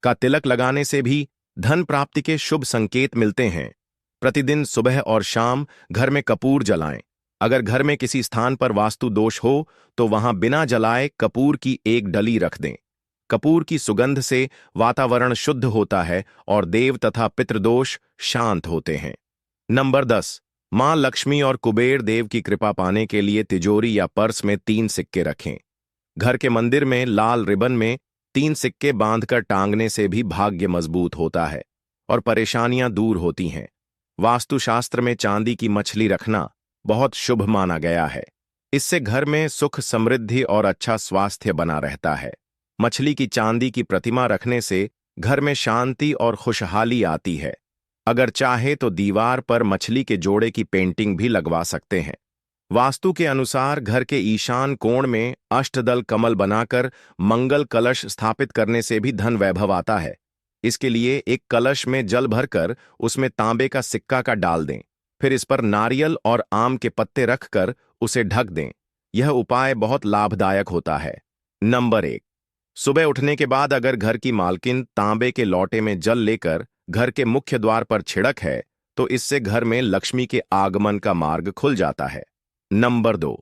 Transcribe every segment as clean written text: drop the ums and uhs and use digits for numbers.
का तिलक लगाने से भी धन प्राप्ति के शुभ संकेत मिलते हैं। प्रतिदिन सुबह और शाम घर में कपूर जलाएं। अगर घर में किसी स्थान पर वास्तु दोष हो तो वहां बिना जलाए कपूर की एक डली रख दें। कपूर की सुगंध से वातावरण शुद्ध होता है और देव तथा पितृदोष शांत होते हैं। नंबर 10। मां लक्ष्मी और कुबेर देव की कृपा पाने के लिए तिजोरी या पर्स में 3 सिक्के रखें। घर के मंदिर में लाल रिबन में 3 सिक्के बांधकर टांगने से भी भाग्य मजबूत होता है और परेशानियां दूर होती हैं। वास्तुशास्त्र में चांदी की मछली रखना बहुत शुभ माना गया है। इससे घर में सुख, समृद्धि और अच्छा स्वास्थ्य बना रहता है। मछली की चांदी की प्रतिमा रखने से घर में शांति और खुशहाली आती है। अगर चाहे तो दीवार पर मछली के जोड़े की पेंटिंग भी लगवा सकते हैं। वास्तु के अनुसार घर के ईशान कोण में अष्टदल कमल बनाकर मंगल कलश स्थापित करने से भी धन वैभव आता है। इसके लिए एक कलश में जल भरकर उसमें तांबे का सिक्का का डाल दें, फिर इस पर नारियल और आम के पत्ते रखकर उसे ढक दें। यह उपाय बहुत लाभदायक होता है। नंबर 1। सुबह उठने के बाद अगर घर की मालकिन तांबे के लोटे में जल लेकर घर के मुख्य द्वार पर छिड़क है तो इससे घर में लक्ष्मी के आगमन का मार्ग खुल जाता है। नंबर 2।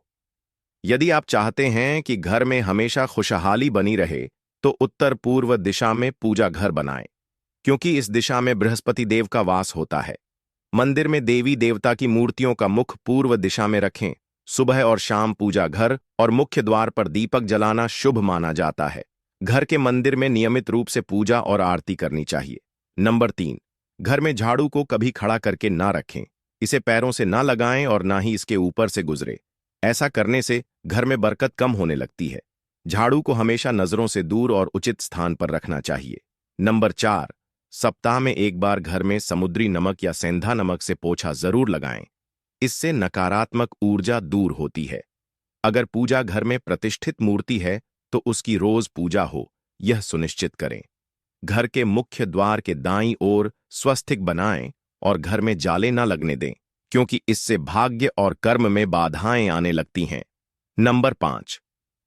यदि आप चाहते हैं कि घर में हमेशा खुशहाली बनी रहे तो उत्तर पूर्व दिशा में पूजा घर बनाएं, क्योंकि इस दिशा में बृहस्पति देव का वास होता है। मंदिर में देवी देवता की मूर्तियों का मुख पूर्व दिशा में रखें। सुबह और शाम पूजा घर और मुख्य द्वार पर दीपक जलाना शुभ माना जाता है। घर के मंदिर में नियमित रूप से पूजा और आरती करनी चाहिए। नंबर 3। घर में झाड़ू को कभी खड़ा करके ना रखें। इसे पैरों से ना लगाएं और ना ही इसके ऊपर से गुजरे। ऐसा करने से घर में बरकत कम होने लगती है। झाड़ू को हमेशा नजरों से दूर और उचित स्थान पर रखना चाहिए। नंबर 4। सप्ताह में एक बार घर में समुद्री नमक या सेंधा नमक से पोछा जरूर लगाएं। इससे नकारात्मक ऊर्जा दूर होती है। अगर पूजा घर में प्रतिष्ठित मूर्ति है तो उसकी रोज पूजा हो, यह सुनिश्चित करें। घर के मुख्य द्वार के दाईं ओर स्वस्तिक बनाएं और घर में जाले न लगने दें, क्योंकि इससे भाग्य और कर्म में बाधाएं आने लगती हैं। नंबर 5।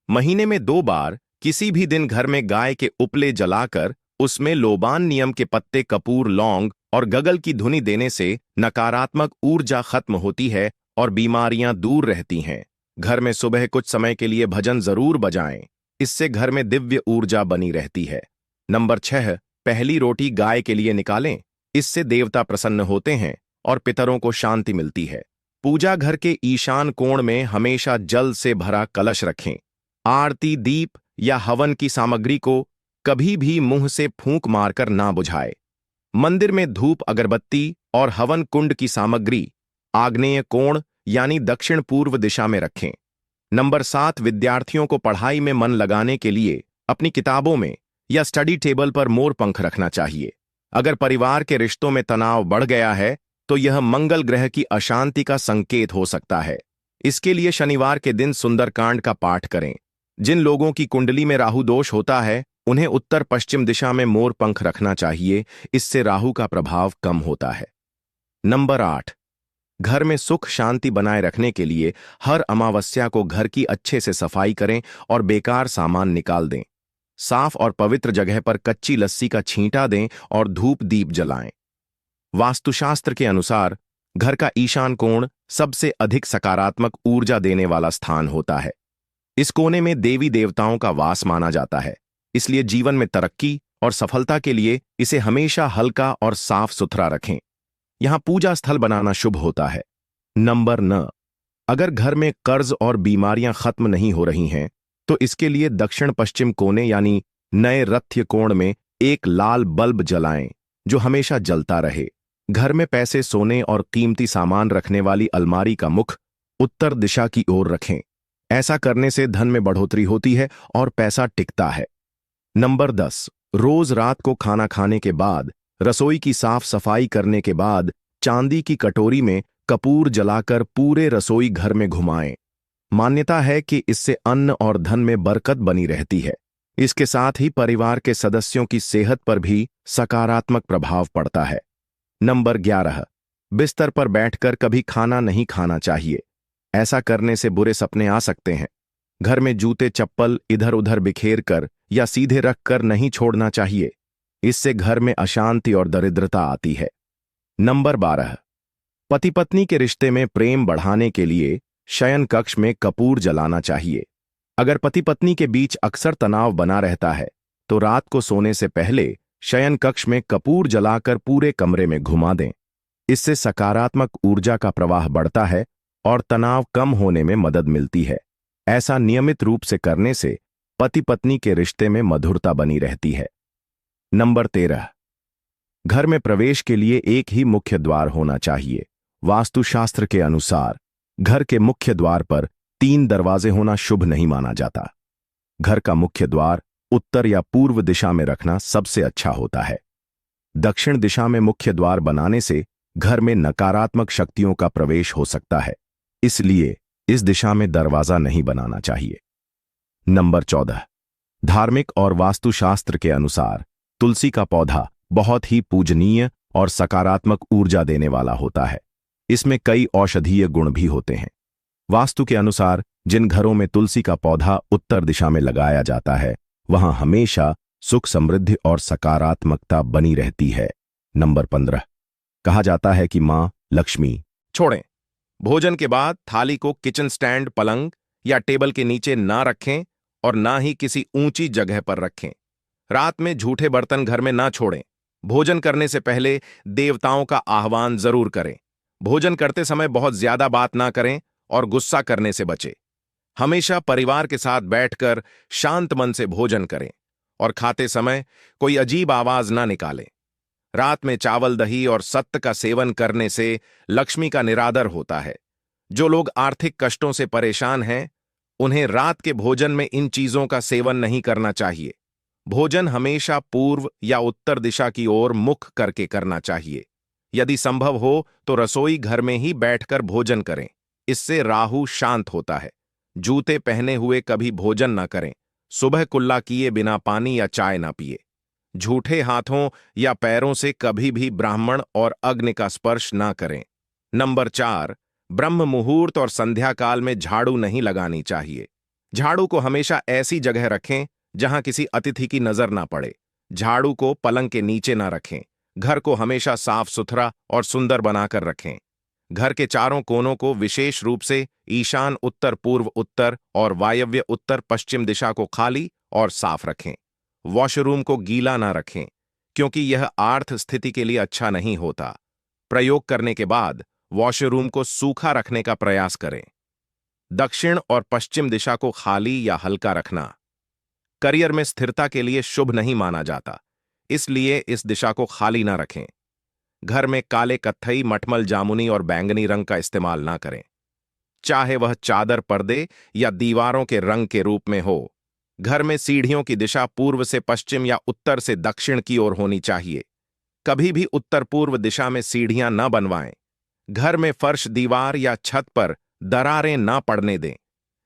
महीने में 2 बार किसी भी दिन घर में गाय के उपले जलाकर उसमें लोबान नियम के पत्ते, कपूर, लौंग और गगल की धुनी देने से नकारात्मक ऊर्जा खत्म होती है और बीमारियां दूर रहती हैं। घर में सुबह कुछ समय के लिए भजन जरूर बजाएं। इससे घर में दिव्य ऊर्जा बनी रहती है। नंबर 6। पहली रोटी गाय के लिए निकालें। इससे देवता प्रसन्न होते हैं और पितरों को शांति मिलती है। पूजा घर के ईशान कोण में हमेशा जल से भरा कलश रखें। आरती, दीप या हवन की सामग्री को कभी भी मुंह से फूंक मारकर ना बुझाए। मंदिर में धूप, अगरबत्ती और हवन कुंड की सामग्री आग्नेय कोण यानी दक्षिण पूर्व दिशा में रखें। नंबर 7। विद्यार्थियों को पढ़ाई में मन लगाने के लिए अपनी किताबों में या स्टडी टेबल पर मोर पंख रखना चाहिए। अगर परिवार के रिश्तों में तनाव बढ़ गया है तो यह मंगल ग्रह की अशांति का संकेत हो सकता है। इसके लिए शनिवार के दिन सुंदरकांड का पाठ करें। जिन लोगों की कुंडली में राहु दोष होता है उन्हें उत्तर पश्चिम दिशा में मोर पंख रखना चाहिए। इससे राहु का प्रभाव कम होता है। नंबर 8। घर में सुख शांति बनाए रखने के लिए हर अमावस्या को घर की अच्छे से सफाई करें और बेकार सामान निकाल दें। साफ और पवित्र जगह पर कच्ची लस्सी का छींटा दें और धूप दीप जलाएं। वास्तुशास्त्र के अनुसार घर का ईशान कोण सबसे अधिक सकारात्मक ऊर्जा देने वाला स्थान होता है। इस कोने में देवी देवताओं का वास माना जाता है, इसलिए जीवन में तरक्की और सफलता के लिए इसे हमेशा हल्का और साफ सुथरा रखें। यहां पूजा स्थल बनाना शुभ होता है। नंबर 9। अगर घर में कर्ज और बीमारियां खत्म नहीं हो रही हैं तो इसके लिए दक्षिण पश्चिम कोने यानी नए रथ्य कोण में एक लाल बल्ब जलाएं जो हमेशा जलता रहे। घर में पैसे, सोने और कीमती सामान रखने वाली अलमारी का मुख उत्तर दिशा की ओर रखें। ऐसा करने से धन में बढ़ोतरी होती है और पैसा टिकता है। नंबर 10। रोज रात को खाना खाने के बाद रसोई की साफ सफाई करने के बाद चांदी की कटोरी में कपूर जलाकर पूरे रसोई घर में घुमाएं। मान्यता है कि इससे अन्न और धन में बरकत बनी रहती है। इसके साथ ही परिवार के सदस्यों की सेहत पर भी सकारात्मक प्रभाव पड़ता है। नंबर 11। बिस्तर पर बैठकर कभी खाना नहीं खाना चाहिए। ऐसा करने से बुरे सपने आ सकते हैं। घर में जूते, चप्पल इधर उधर बिखेर कर या सीधे रख कर नहीं छोड़ना चाहिए। इससे घर में अशांति और दरिद्रता आती है। नंबर 12, पति पत्नी के रिश्ते में प्रेम बढ़ाने के लिए शयन कक्ष में कपूर जलाना चाहिए। अगर पति पत्नी के बीच अक्सर तनाव बना रहता है तो रात को सोने से पहले शयन कक्ष में कपूर जलाकर पूरे कमरे में घुमा दें। इससे सकारात्मक ऊर्जा का प्रवाह बढ़ता है और तनाव कम होने में मदद मिलती है। ऐसा नियमित रूप से करने से पति पत्नी के रिश्ते में मधुरता बनी रहती है। नंबर 13, घर में प्रवेश के लिए एक ही मुख्य द्वार होना चाहिए। वास्तुशास्त्र के अनुसार घर के मुख्य द्वार पर 3 दरवाजे होना शुभ नहीं माना जाता। घर का मुख्य द्वार उत्तर या पूर्व दिशा में रखना सबसे अच्छा होता है। दक्षिण दिशा में मुख्य द्वार बनाने से घर में नकारात्मक शक्तियों का प्रवेश हो सकता है, इसलिए इस दिशा में दरवाजा नहीं बनाना चाहिए। नंबर 14, धार्मिक और वास्तुशास्त्र के अनुसार तुलसी का पौधा बहुत ही पूजनीय और सकारात्मक ऊर्जा देने वाला होता है। इसमें कई औषधीय गुण भी होते हैं। वास्तु के अनुसार जिन घरों में तुलसी का पौधा उत्तर दिशा में लगाया जाता है वहां हमेशा सुख, समृद्धि और सकारात्मकता बनी रहती है। नंबर 15, कहा जाता है कि मां लक्ष्मी छोड़ें। भोजन के बाद थाली को किचन स्टैंड, पलंग या टेबल के नीचे ना रखें और ना ही किसी ऊंची जगह पर रखें। रात में झूठे बर्तन घर में ना छोड़ें। भोजन करने से पहले देवताओं का आह्वान जरूर करें। भोजन करते समय बहुत ज्यादा बात ना करें और गुस्सा करने से बचें। हमेशा परिवार के साथ बैठकर शांत मन से भोजन करें और खाते समय कोई अजीब आवाज ना निकालें। रात में चावल, दही और सत्त का सेवन करने से लक्ष्मी का निरादर होता है। जो लोग आर्थिक कष्टों से परेशान हैं, उन्हें रात के भोजन में इन चीजों का सेवन नहीं करना चाहिए। भोजन हमेशा पूर्व या उत्तर दिशा की ओर मुख करके करना चाहिए। यदि संभव हो तो रसोई घर में ही बैठकर भोजन करें। इससे राहु शांत होता है। जूते पहने हुए कभी भोजन न करें। सुबह कुल्ला किए बिना पानी या चाय न पिए। झूठे हाथों या पैरों से कभी भी ब्राह्मण और अग्नि का स्पर्श न करें। नंबर 4, ब्रह्म मुहूर्त और संध्या काल में झाड़ू नहीं लगानी चाहिए। झाड़ू को हमेशा ऐसी जगह रखें जहां किसी अतिथि की नजर ना पड़े। झाड़ू को पलंग के नीचे ना रखें। घर को हमेशा साफ सुथरा और सुंदर बनाकर रखें। घर के चारों कोनों को विशेष रूप से ईशान उत्तर पूर्व उत्तर और वायव्य उत्तर पश्चिम दिशा को खाली और साफ रखें। वॉशरूम को गीला ना रखें क्योंकि यह आर्थ स्थिति के लिए अच्छा नहीं होता। प्रयोग करने के बाद वॉशरूम को सूखा रखने का प्रयास करें। दक्षिण और पश्चिम दिशा को खाली या हल्का रखना करियर में स्थिरता के लिए शुभ नहीं माना जाता, इसलिए इस दिशा को खाली ना रखें। घर में काले, कत्थई, मटमल, जामुनी और बैंगनी रंग का इस्तेमाल ना करें, चाहे वह चादर, पर्दे या दीवारों के रंग के रूप में हो। घर में सीढ़ियों की दिशा पूर्व से पश्चिम या उत्तर से दक्षिण की ओर होनी चाहिए। कभी भी उत्तर पूर्व दिशा में सीढ़ियां न बनवाएं। घर में फर्श, दीवार या छत पर दरारें ना पड़ने दें।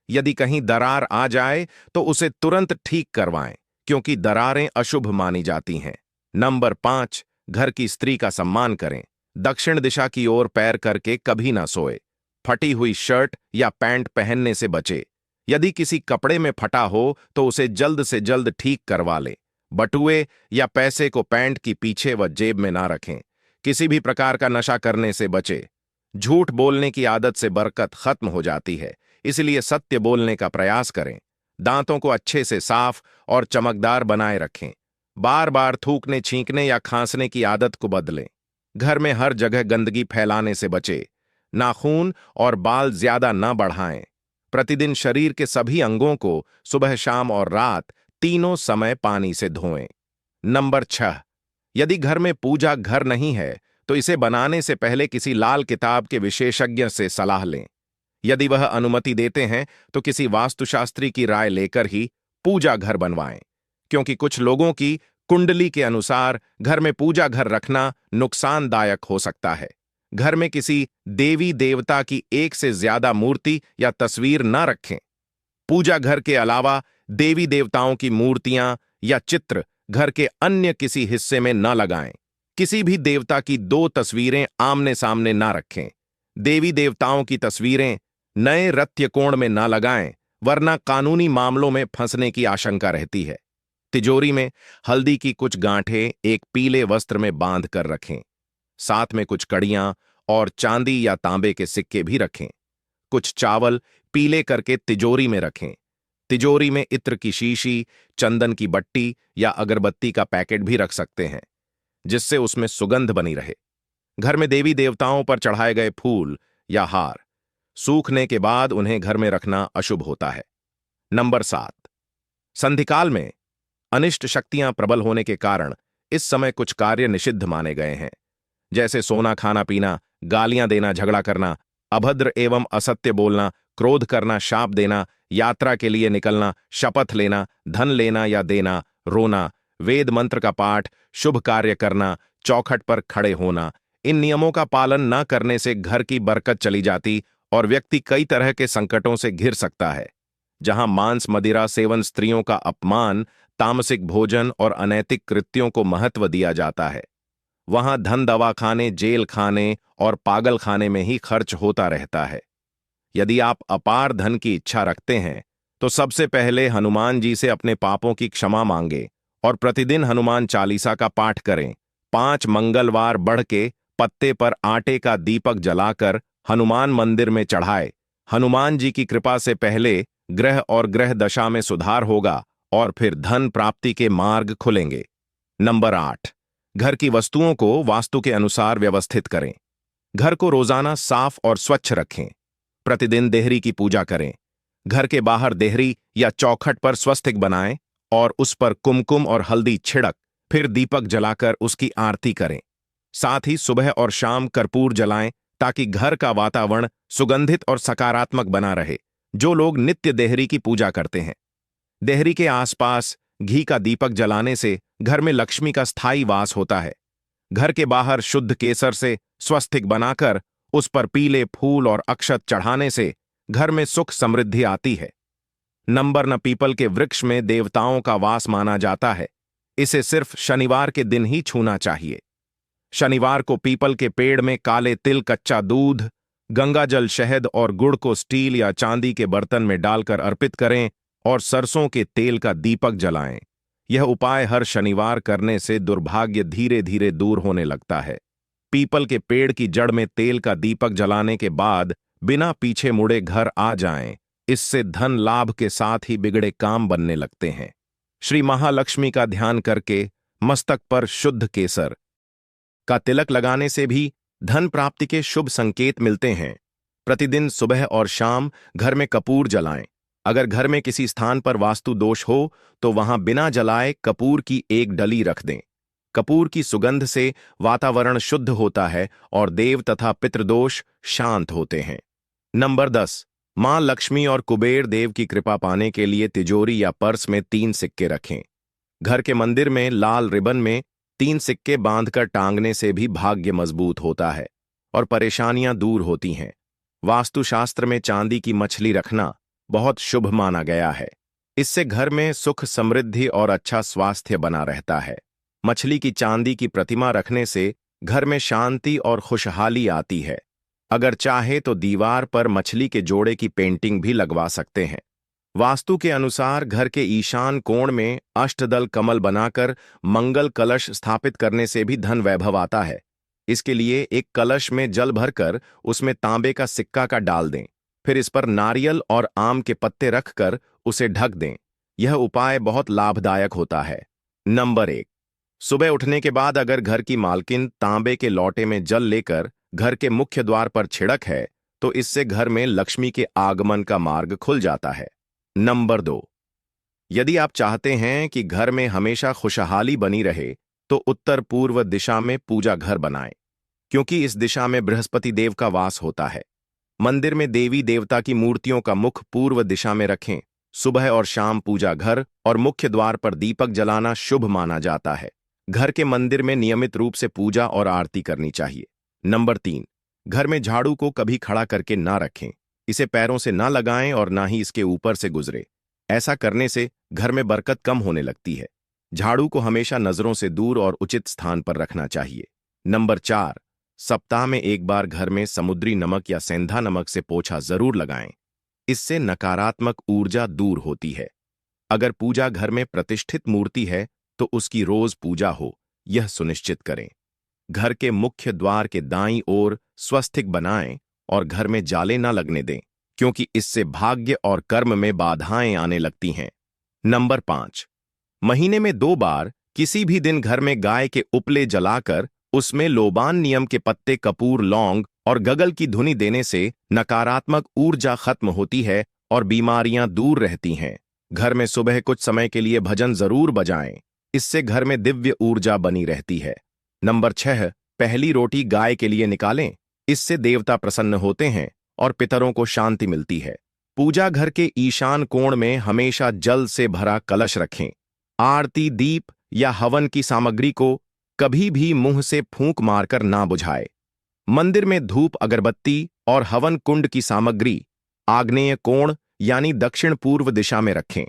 यदि कहीं दरार आ जाए तो उसे तुरंत ठीक करवाएं क्योंकि दरारें अशुभ मानी जाती हैं। नंबर 5, घर की स्त्री का सम्मान करें। दक्षिण दिशा की ओर पैर करके कभी ना सोए। फटी हुई शर्ट या पैंट पहनने से बचे। यदि किसी कपड़े में फटा हो तो उसे जल्द से जल्द ठीक करवा लें। बटुए या पैसे को पैंट की पीछे व जेब में ना रखें। किसी भी प्रकार का नशा करने से बचे। झूठ बोलने की आदत से बरकत खत्म हो जाती है, इसलिए सत्य बोलने का प्रयास करें। दांतों को अच्छे से साफ और चमकदार बनाए रखें। बार बार थूकने, छींकने या खांसने की आदत को बदलें। घर में हर जगह गंदगी फैलाने से बचे। नाखून और बाल ज्यादा न बढ़ाएं। प्रतिदिन शरीर के सभी अंगों को सुबह, शाम और रात तीनों समय पानी से धोएं। नंबर 6, यदि घर में पूजा घर नहीं है तो इसे बनाने से पहले किसी लाल किताब के विशेषज्ञ से सलाह लें। यदि वह अनुमति देते हैं तो किसी वास्तुशास्त्री की राय लेकर ही पूजा घर बनवाएं, क्योंकि कुछ लोगों की कुंडली के अनुसार घर में पूजा घर रखना नुकसानदायक हो सकता है। घर में किसी देवी देवता की एक से ज्यादा मूर्ति या तस्वीर न रखें। पूजा घर के अलावा देवी देवताओं की मूर्तियां या चित्र घर के अन्य किसी हिस्से में न लगाएं। किसी भी देवता की 2 तस्वीरें आमने सामने न रखें। देवी देवताओं की तस्वीरें नए रत्य कोण में न लगाएं, वरना कानूनी मामलों में फंसने की आशंका रहती है। तिजोरी में हल्दी की कुछ गांठें एक पीले वस्त्र में बांध कर रखें। साथ में कुछ कड़ियां और चांदी या तांबे के सिक्के भी रखें। कुछ चावल पीले करके तिजोरी में रखें। तिजोरी में इत्र की शीशी, चंदन की बट्टी या अगरबत्ती का पैकेट भी रख सकते हैं, जिससे उसमें सुगंध बनी रहे। घर में देवी देवताओं पर चढ़ाए गए फूल या हार सूखने के बाद उन्हें घर में रखना अशुभ होता है। नंबर 7, संधिकाल में अनिष्ट शक्तियां प्रबल होने के कारण इस समय कुछ कार्य निषिद्ध माने गए हैं, जैसे सोना खाना पीना, गालियां देना, झगड़ा करना, अभद्र एवं असत्य बोलना, क्रोध करना, शाप देना, यात्रा के लिए निकलना, शपथ लेना, धन लेना या देना, रोना, वेद मंत्र का पाठ, शुभ कार्य करना, चौखट पर खड़े होना। इन नियमों का पालन न करने से घर की बरकत चली जाती और व्यक्ति कई तरह के संकटों से घिर सकता है। जहां मांस मदिरा सेवन, स्त्रियों का अपमान, तामसिक भोजन और अनैतिक कृत्यों को महत्व दिया जाता है, वहां धन दवाखाने, जेल खाने और पागल खाने में ही खर्च होता रहता है। यदि आप अपार धन की इच्छा रखते हैं तो सबसे पहले हनुमान जी से अपने पापों की क्षमा मांगे और प्रतिदिन हनुमान चालीसा का पाठ करें। 5 मंगलवार बढ़ के पत्ते पर आटे का दीपक जलाकर हनुमान मंदिर में चढ़ाए। हनुमान जी की कृपा से पहले ग्रह और ग्रह दशा में सुधार होगा और फिर धन प्राप्ति के मार्ग खुलेंगे। नंबर 8, घर की वस्तुओं को वास्तु के अनुसार व्यवस्थित करें। घर को रोजाना साफ और स्वच्छ रखें। प्रतिदिन देहरी की पूजा करें। घर के बाहर देहरी या चौखट पर स्वस्तिक बनाएं और उस पर कुमकुम और हल्दी छिड़क फिर दीपक जलाकर उसकी आरती करें। साथ ही सुबह और शाम कर्पूर जलाएं ताकि घर का वातावरण सुगंधित और सकारात्मक बना रहे। जो लोग नित्य देहरी की पूजा करते हैं, देहरी के आसपास घी का दीपक जलाने से घर में लक्ष्मी का स्थायी वास होता है। घर के बाहर शुद्ध केसर से स्वस्तिक बनाकर उस पर पीले फूल और अक्षत चढ़ाने से घर में सुख समृद्धि आती है। नंबर 9, पीपल के वृक्ष में देवताओं का वास माना जाता है। इसे सिर्फ शनिवार के दिन ही छूना चाहिए। शनिवार को पीपल के पेड़ में काले तिल, कच्चा दूध, गंगाजल, शहद और गुड़ को स्टील या चांदी के बर्तन में डालकर अर्पित करें और सरसों के तेल का दीपक जलाएं। यह उपाय हर शनिवार करने से दुर्भाग्य धीरे धीरे दूर होने लगता है। पीपल के पेड़ की जड़ में तेल का दीपक जलाने के बाद बिना पीछे मुड़े घर आ जाएं। इससे धन लाभ के साथ ही बिगड़े काम बनने लगते हैं। श्री महालक्ष्मी का ध्यान करके मस्तक पर शुद्ध केसर का तिलक लगाने से भी धन प्राप्ति के शुभ संकेत मिलते हैं। प्रतिदिन सुबह और शाम घर में कपूर जलाएं। अगर घर में किसी स्थान पर वास्तु दोष हो तो वहां बिना जलाए कपूर की एक डली रख दें। कपूर की सुगंध से वातावरण शुद्ध होता है और देव तथा पितृदोष शांत होते हैं। नंबर 10, मां लक्ष्मी और कुबेर देव की कृपा पाने के लिए तिजोरी या पर्स में 3 सिक्के रखें। घर के मंदिर में लाल रिबन में 3 सिक्के बांधकर टांगने से भी भाग्य मजबूत होता है और परेशानियां दूर होती हैं। वास्तुशास्त्र में चांदी की मछली रखना बहुत शुभ माना गया है। इससे घर में सुख, समृद्धि और अच्छा स्वास्थ्य बना रहता है। मछली की चांदी की प्रतिमा रखने से घर में शांति और खुशहाली आती है। अगर चाहे तो दीवार पर मछली के जोड़े की पेंटिंग भी लगवा सकते हैं। वास्तु के अनुसार घर के ईशान कोण में अष्टदल कमल बनाकर मंगल कलश स्थापित करने से भी धन वैभव आता है। इसके लिए एक कलश में जल भरकर उसमें तांबे का सिक्का का डाल दें, फिर इस पर नारियल और आम के पत्ते रखकर उसे ढक दें। यह उपाय बहुत लाभदायक होता है। नंबर 1, सुबह उठने के बाद अगर घर की मालकिन तांबे के लोटे में जल लेकर घर के मुख्य द्वार पर छिड़क है तो इससे घर में लक्ष्मी के आगमन का मार्ग खुल जाता है। नंबर 2, यदि आप चाहते हैं कि घर में हमेशा खुशहाली बनी रहे तो उत्तर पूर्व दिशा में पूजा घर बनाएं, क्योंकि इस दिशा में बृहस्पति देव का वास होता है। मंदिर में देवी देवता की मूर्तियों का मुख पूर्व दिशा में रखें। सुबह और शाम पूजा घर और मुख्य द्वार पर दीपक जलाना शुभ माना जाता है। घर के मंदिर में नियमित रूप से पूजा और आरती करनी चाहिए। नंबर 3, घर में झाड़ू को कभी खड़ा करके ना रखें। इसे पैरों से ना लगाएं और ना ही इसके ऊपर से गुजरे। ऐसा करने से घर में बरकत कम होने लगती है। झाड़ू को हमेशा नजरों से दूर और उचित स्थान पर रखना चाहिए। नंबर 4, सप्ताह में एक बार घर में समुद्री नमक या सेंधा नमक से पोछा जरूर लगाएं। इससे नकारात्मक ऊर्जा दूर होती है। अगर पूजा घर में प्रतिष्ठित मूर्ति है तो उसकी रोज पूजा हो, यह सुनिश्चित करें। घर के मुख्य द्वार के दाईं ओर स्वस्तिक बनाएं और घर में जाले न लगने दें, क्योंकि इससे भाग्य और कर्म में बाधाएं आने लगती हैं। नंबर 5, महीने में 2 बार किसी भी दिन घर में गाय के उपले जलाकर उसमें लोबान नियम के पत्ते, कपूर, लौंग और गगल की धुनी देने से नकारात्मक ऊर्जा खत्म होती है और बीमारियां दूर रहती हैं। घर में सुबह कुछ समय के लिए भजन जरूर बजाएं, इससे घर में दिव्य ऊर्जा बनी रहती है। नंबर 6, पहली रोटी गाय के लिए निकालें, इससे देवता प्रसन्न होते हैं और पितरों को शांति मिलती है। पूजा घर के ईशान कोण में हमेशा जल से भरा कलश रखें। आरती, दीप या हवन की सामग्री को कभी भी मुंह से फूंक मारकर ना बुझाए। मंदिर में धूप, अगरबत्ती और हवन कुंड की सामग्री आग्नेय कोण यानी दक्षिण पूर्व दिशा में रखें।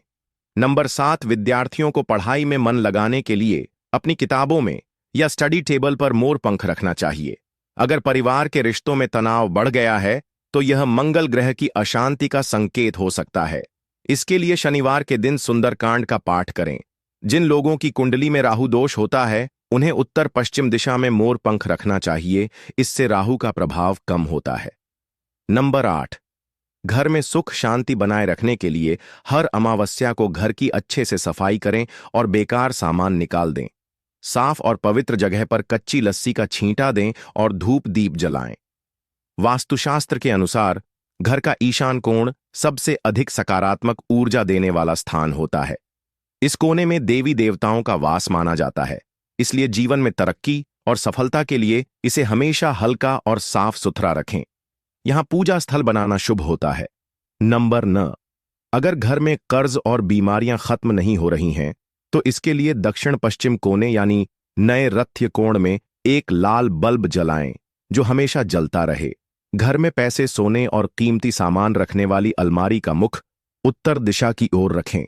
नंबर 7, विद्यार्थियों को पढ़ाई में मन लगाने के लिए अपनी किताबों में या स्टडी टेबल पर मोर पंख रखना चाहिए। अगर परिवार के रिश्तों में तनाव बढ़ गया है तो यह मंगल ग्रह की अशांति का संकेत हो सकता है। इसके लिए शनिवार के दिन सुंदरकांड का पाठ करें। जिन लोगों की कुंडली में राहु दोष होता है उन्हें उत्तर पश्चिम दिशा में मोर पंख रखना चाहिए, इससे राहु का प्रभाव कम होता है। नंबर 8, घर में सुख शांति बनाए रखने के लिए हर अमावस्या को घर की अच्छे से सफाई करें और बेकार सामान निकाल दें। साफ और पवित्र जगह पर कच्ची लस्सी का छींटा दें और धूप दीप जलाएं। वास्तुशास्त्र के अनुसार घर का ईशान कोण सबसे अधिक सकारात्मक ऊर्जा देने वाला स्थान होता है। इस कोने में देवी देवताओं का वास माना जाता है, इसलिए जीवन में तरक्की और सफलता के लिए इसे हमेशा हल्का और साफ सुथरा रखें। यहां पूजा स्थल बनाना शुभ होता है। नंबर 9, अगर घर में कर्ज और बीमारियां खत्म नहीं हो रही हैं तो इसके लिए दक्षिण पश्चिम कोने यानी नए रथ्य कोण में एक लाल बल्ब जलाएं जो हमेशा जलता रहे। घर में पैसे, सोने और कीमती सामान रखने वाली अलमारी का मुख उत्तर दिशा की ओर रखें।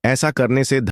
ऐसा करने से